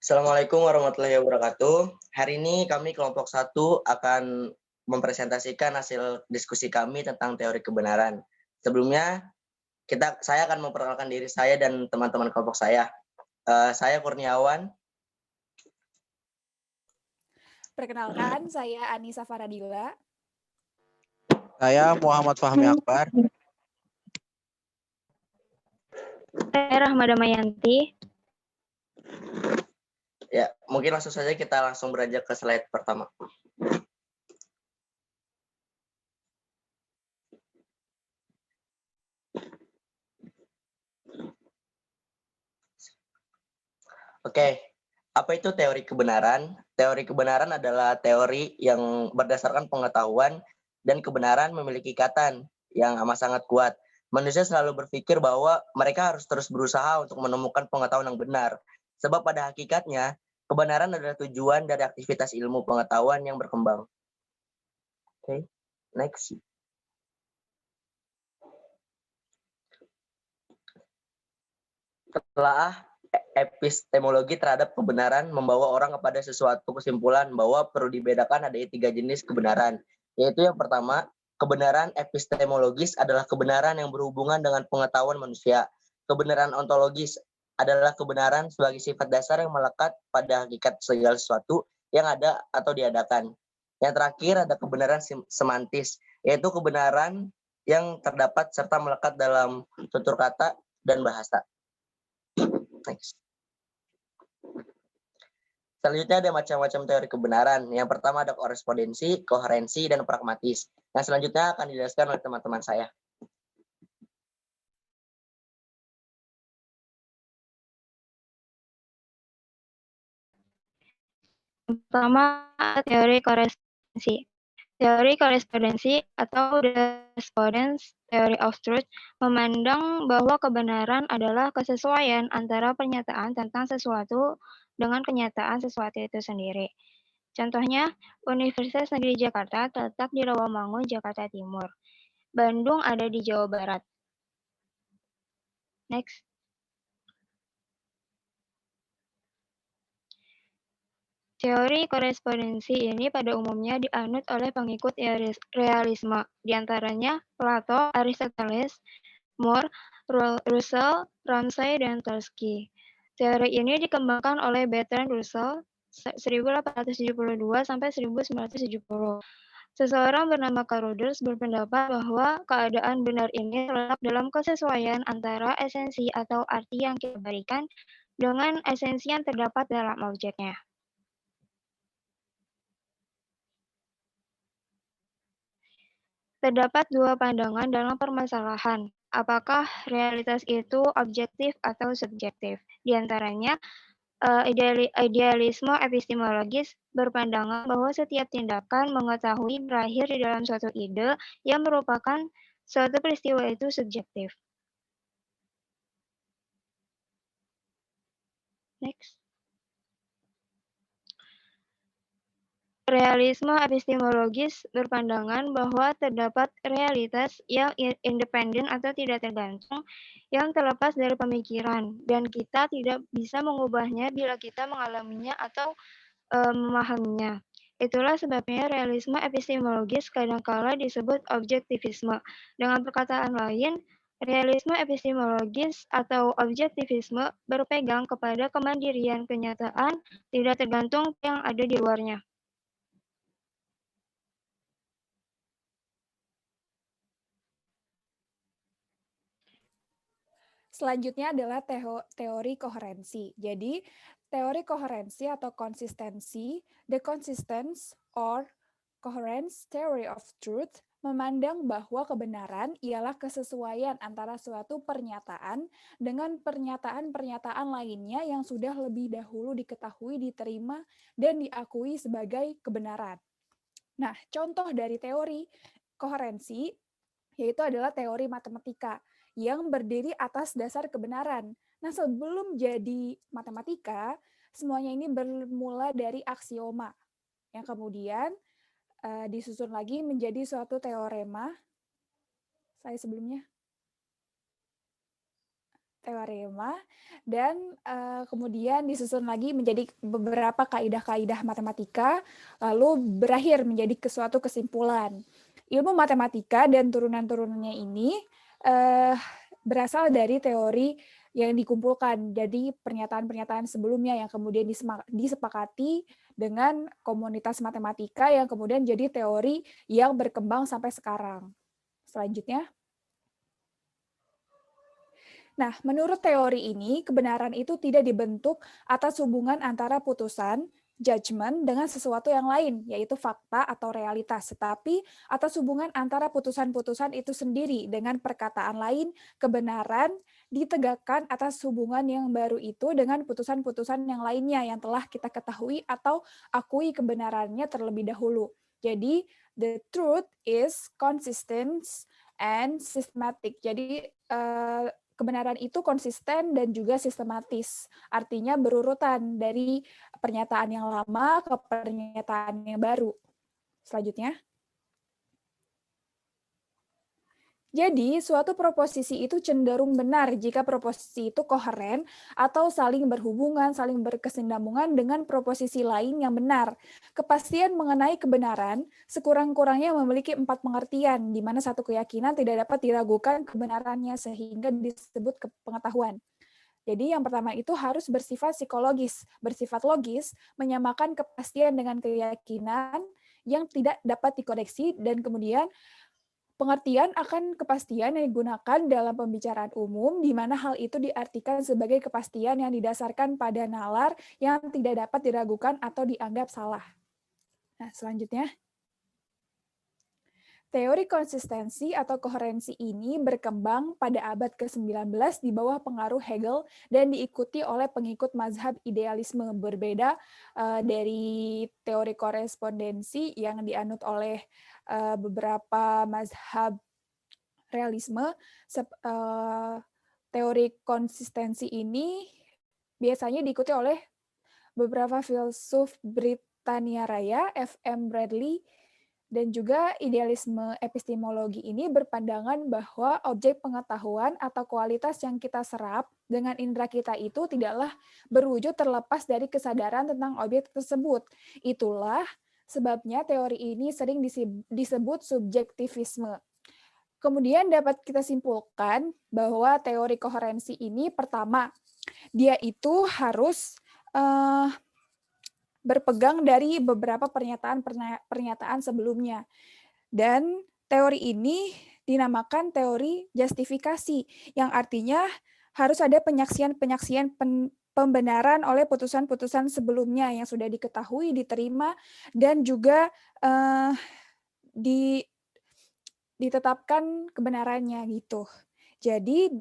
Assalamualaikum warahmatullahi wabarakatuh. Hari ini kami kelompok 1 akan mempresentasikan hasil diskusi kami tentang teori kebenaran. Sebelumnya, saya akan memperkenalkan diri saya dan teman-teman kelompok saya. Saya Kurniawan. Perkenalkan, saya Anissa Faradila. Saya Muhammad Fahmi Akbar. Saya Rahmada Mayanti. Ya, mungkin langsung saja kita langsung beranjak ke slide pertama. Oke, apa itu teori kebenaran? Teori kebenaran adalah teori yang berdasarkan pengetahuan dan kebenaran memiliki ikatan yang amat sangat kuat. Manusia selalu berpikir bahwa mereka harus terus berusaha untuk menemukan pengetahuan yang benar. Sebab pada hakikatnya, kebenaran adalah tujuan dari aktivitas ilmu pengetahuan yang berkembang. Oke, next. Telah epistemologi terhadap kebenaran membawa orang kepada sesuatu kesimpulan bahwa perlu dibedakan ada 3 jenis kebenaran, yaitu yang pertama, kebenaran epistemologis adalah kebenaran yang berhubungan dengan pengetahuan manusia. Kebenaran ontologis adalah kebenaran sebagai sifat dasar yang melekat pada hakikat segala sesuatu yang ada atau diadakan. Yang terakhir ada kebenaran semantis, yaitu kebenaran yang terdapat serta melekat dalam tutur kata dan bahasa. Next. Selanjutnya ada macam-macam teori kebenaran. Yang pertama ada korespondensi, koherensi, dan pragmatis. Yang selanjutnya akan dijelaskan oleh teman-teman saya. Pertama, teori korespondensi. Teori korespondensi atau correspondence theory of truth memandang bahwa kebenaran adalah kesesuaian antara pernyataan tentang sesuatu dengan kenyataan sesuatu itu sendiri. Contohnya, Universitas Negeri Jakarta terletak di Rawamangun, Jakarta Timur. Bandung ada di Jawa Barat. Next. Teori korespondensi ini pada umumnya dianut oleh pengikut realisme, diantaranya Plato, Aristoteles, More, Russell, Ramsay, dan Tversky. Teori ini dikembangkan oleh Bertrand Russell 1872 sampai 1970. Seseorang bernama Carl Rogers berpendapat bahwa keadaan benar ini terletak dalam kesesuaian antara esensi atau arti yang kita berikan dengan esensi yang terdapat dalam objeknya. Terdapat dua pandangan dalam permasalahan, apakah realitas itu objektif atau subjektif. Di antaranya, idealisme epistemologis berpandangan bahwa setiap tindakan mengetahui berakhir di dalam suatu ide yang merupakan suatu peristiwa itu subjektif. Next. Realisme epistemologis berpandangan bahwa terdapat realitas yang independen atau tidak tergantung, yang terlepas dari pemikiran, dan kita tidak bisa mengubahnya bila kita mengalaminya atau memahaminya. Itulah sebabnya realisme epistemologis kadangkala disebut objektivisme. Dengan perkataan lain, realisme epistemologis atau objektivisme berpegang kepada kemandirian kenyataan, tidak tergantung yang ada di luarnya. Selanjutnya adalah teori koherensi. Jadi, teori koherensi atau konsistensi, the consistence or coherence theory of truth, memandang bahwa kebenaran ialah kesesuaian antara suatu pernyataan dengan pernyataan-pernyataan lainnya yang sudah lebih dahulu diketahui, diterima, dan diakui sebagai kebenaran. Nah, contoh dari teori koherensi yaitu adalah teori matematika yang berdiri atas dasar kebenaran. Nah, sebelum jadi matematika, semuanya ini bermula dari aksioma, yang kemudian disusun lagi menjadi suatu teorema. teorema, dan kemudian disusun lagi menjadi beberapa kaidah-kaidah matematika, lalu berakhir menjadi suatu kesimpulan. Ilmu matematika dan turunan-turunannya ini berasal dari teori yang dikumpulkan, jadi pernyataan-pernyataan sebelumnya yang kemudian disepakati dengan komunitas matematika yang kemudian jadi teori yang berkembang sampai sekarang. Selanjutnya. Nah, menurut teori ini, kebenaran itu tidak dibentuk atas hubungan antara putusan, judgment, dengan sesuatu yang lain, yaitu fakta atau realitas, tetapi atas hubungan antara putusan-putusan itu sendiri dengan perkataan lain, kebenaran ditegakkan atas hubungan yang baru itu dengan putusan-putusan yang lainnya yang telah kita ketahui atau akui kebenarannya terlebih dahulu. Jadi, the truth is consistent and systematic. Jadi, kebenaran itu konsisten dan juga sistematis. Artinya berurutan dari pernyataan yang lama ke pernyataan yang baru. Selanjutnya. Jadi, suatu proposisi itu cenderung benar jika proposisi itu koheren atau saling berhubungan, saling berkesinambungan dengan proposisi lain yang benar. Kepastian mengenai kebenaran sekurang-kurangnya memiliki 4 pengertian, di mana satu keyakinan tidak dapat diragukan kebenarannya sehingga disebut pengetahuan. Jadi yang pertama itu harus bersifat psikologis, bersifat logis, menyamakan kepastian dengan keyakinan yang tidak dapat dikoreksi, dan kemudian pengertian akan kepastian yang digunakan dalam pembicaraan umum, di mana hal itu diartikan sebagai kepastian yang didasarkan pada nalar yang tidak dapat diragukan atau dianggap salah. Nah, selanjutnya. Teori konsistensi atau koherensi ini berkembang pada abad ke-19 di bawah pengaruh Hegel dan diikuti oleh pengikut mazhab idealisme, berbeda dari teori korespondensi yang dianut oleh beberapa mazhab realisme. Teori konsistensi ini biasanya diikuti oleh beberapa filsuf Britania Raya, F.M. Bradley, dan juga idealisme epistemologi ini berpandangan bahwa objek pengetahuan atau kualitas yang kita serap dengan indera kita itu tidaklah berwujud terlepas dari kesadaran tentang objek tersebut. Itulah sebabnya teori ini sering disebut subjektivisme. Kemudian dapat kita simpulkan bahwa teori koherensi ini pertama, dia itu harus berpegang dari beberapa pernyataan sebelumnya. Dan teori ini dinamakan teori justifikasi, yang artinya harus ada penyaksian-penyaksian pembenaran oleh putusan-putusan sebelumnya yang sudah diketahui, diterima, dan juga ditetapkan kebenarannya gitu. Jadi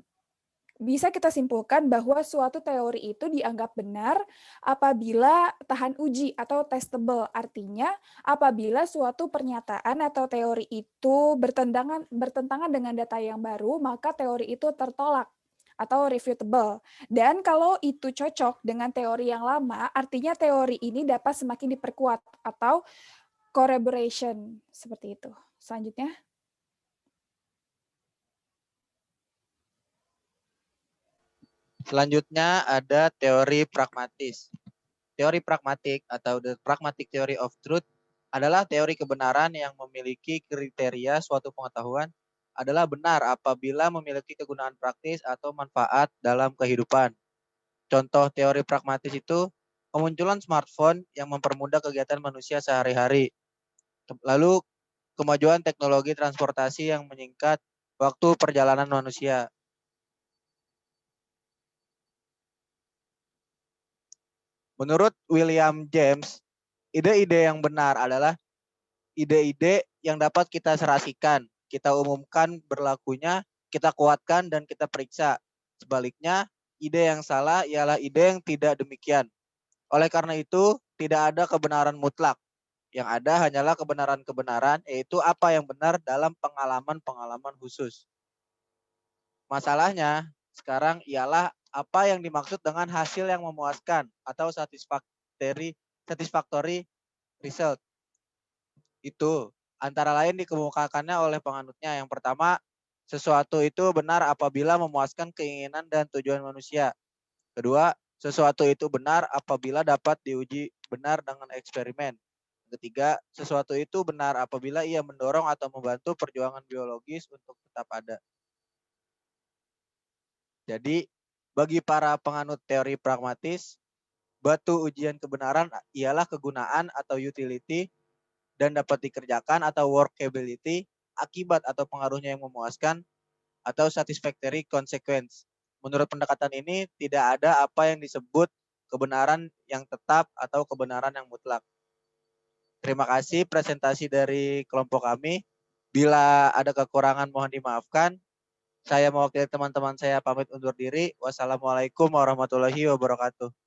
bisa kita simpulkan bahwa suatu teori itu dianggap benar apabila tahan uji atau testable. Artinya, apabila suatu pernyataan atau teori itu bertentangan dengan data yang baru, maka teori itu tertolak atau refutable. Dan kalau itu cocok dengan teori yang lama, artinya teori ini dapat semakin diperkuat atau corroboration, seperti itu. Selanjutnya. Selanjutnya ada teori pragmatis. Teori pragmatik atau the pragmatic theory of truth adalah teori kebenaran yang memiliki kriteria suatu pengetahuan adalah benar apabila memiliki kegunaan praktis atau manfaat dalam kehidupan. Contoh teori pragmatis itu kemunculan smartphone yang mempermudah kegiatan manusia sehari-hari. Lalu kemajuan teknologi transportasi yang menyingkat waktu perjalanan manusia. Menurut William James, ide-ide yang benar adalah ide-ide yang dapat kita serasikan, kita umumkan berlakunya, kita kuatkan, dan kita periksa. Sebaliknya, ide yang salah ialah ide yang tidak demikian. Oleh karena itu, tidak ada kebenaran mutlak. Yang ada hanyalah kebenaran-kebenaran, yaitu apa yang benar dalam pengalaman-pengalaman khusus. Masalahnya sekarang ialah apa yang dimaksud dengan hasil yang memuaskan atau satisfactory result. Itu antara lain dikemukakannya oleh penganutnya. Yang pertama, sesuatu itu benar apabila memuaskan keinginan dan tujuan manusia. Kedua, sesuatu itu benar apabila dapat diuji benar dengan eksperimen. Ketiga, sesuatu itu benar apabila ia mendorong atau membantu perjuangan biologis untuk tetap ada. Jadi, bagi para penganut teori pragmatis, batu ujian kebenaran ialah kegunaan atau utility dan dapat dikerjakan atau workability, akibat atau pengaruhnya yang memuaskan, atau satisfactory consequence. Menurut pendekatan ini, tidak ada apa yang disebut kebenaran yang tetap atau kebenaran yang mutlak. Terima kasih presentasi dari kelompok kami. Bila ada kekurangan mohon dimaafkan. Saya mewakili teman-teman saya pamit undur diri. Wassalamualaikum warahmatullahi wabarakatuh.